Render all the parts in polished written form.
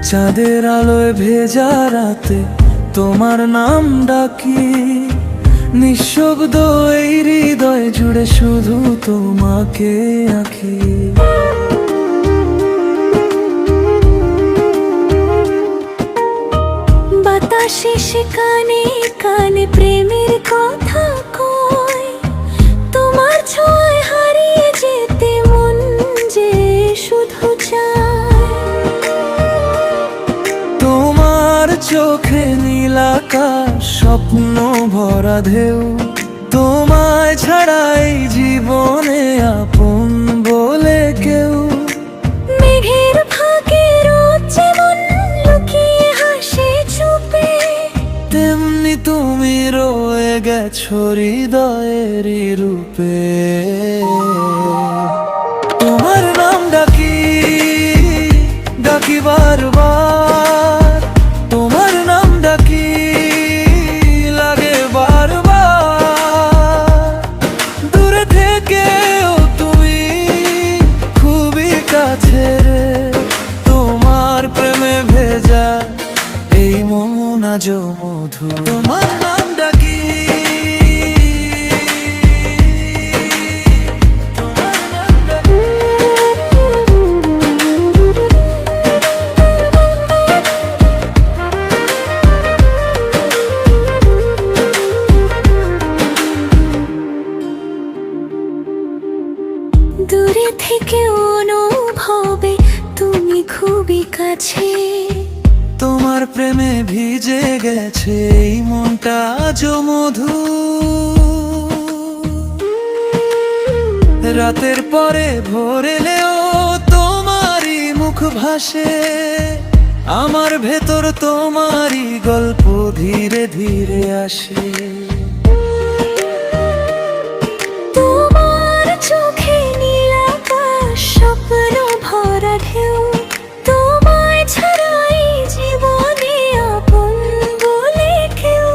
চাঁদের আলোয় ভেজা রাতে তোমার নাম ডাকি, নিঃশব্দ এই হৃদয় জুড়ে শুধু তোমাকে আঁকি। বাতাসে সে কানে কানে প্রেমের কথা কয়, তোমার ছোঁয়ায় হারিয়ে যেতে মন যে শুধু চায়। তোমার চোখে নীল আকাশ স্বপ্ন ভরা ঢেউ, তোমায় ছাড়া এই জীবনে আপন বলে কেউ। মেঘের ফাঁকে রোদ যেমন লুকিয়ে হাসে চুপে, তেমনি তুমি রয়ে গেছো হৃদয়ের রূপে। তোমার নাম ডাকি ডাকি বারবার, তোমার নাম ডাকি লাগে বারবার। দূরে থেকেও তুমি খুবই কাছে রে, তোমার প্রেমে ভেজা এই মন আজ মধু। তোমার নাম ডাকি তোমার নাম ডাকি। দূরে থেকে অনুভবে তুমি খুবই কাছে, তোমার প্রেমে ভিজে গেছে এই মনটা আজ মধু। রাতের পরে ভোর এলেও তোমারই মুখ ভাসে, আমার ভেতর তোমারই গল্প ধীরে ধীরে আসে। তোমার চোখে নীল আকাশ স্বপ্ন ভরা ঢেউ, তোমায় ছাড়াই জীবনে আপন বলে কেউ।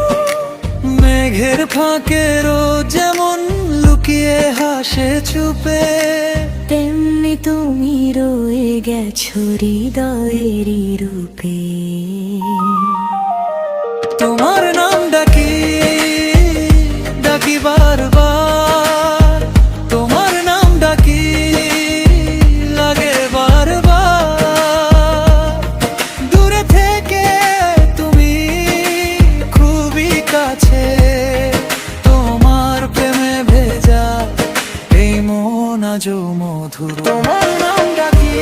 মেঘের ফাঁকে রোদ যেমন লুকিয়ে হাসে চুপে, তেমনি তুমি রয়ে গেছো হৃদয়ের রূপে। তোমার নাম ডাকি ডাকি বারবার, তোমার নাম ডাকি লাগে বারবার। দূরে থেকে তুমি খুবই কাছে, তোমার প্রেমে ভেজা এই মন আজ মধুর। তোমার নাম ডাকি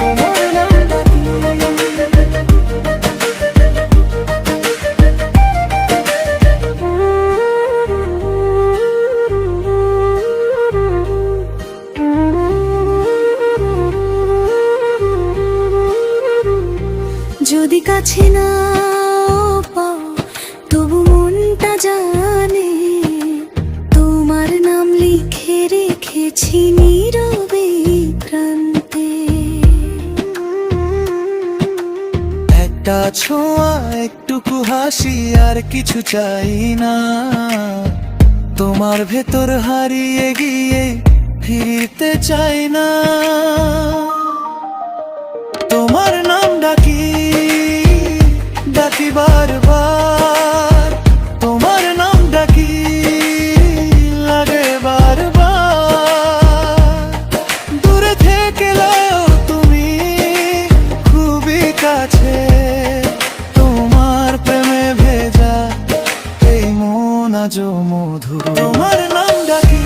তোমার নাম ডাকি। যদি কাছে না পাও তবু মনটা জানে, তোমার নাম লিখে রেখেছি নীরবে প্রান্তে। একটা ছোঁয়া একটুকু হাসি আর কিছু চাই না, তোমার ভেতর হারিয়ে গিয়ে ফিরতে চাই না। তোমার নাম ডাকি ডাকি বারবার, তোমার নাম ডাকি লাগে বারবার। দূরে থেকেও তুমি খুবই কাছে, তোমার প্রেমে ভেজা এই মন আজ মধু। তোমার নাম ডাকি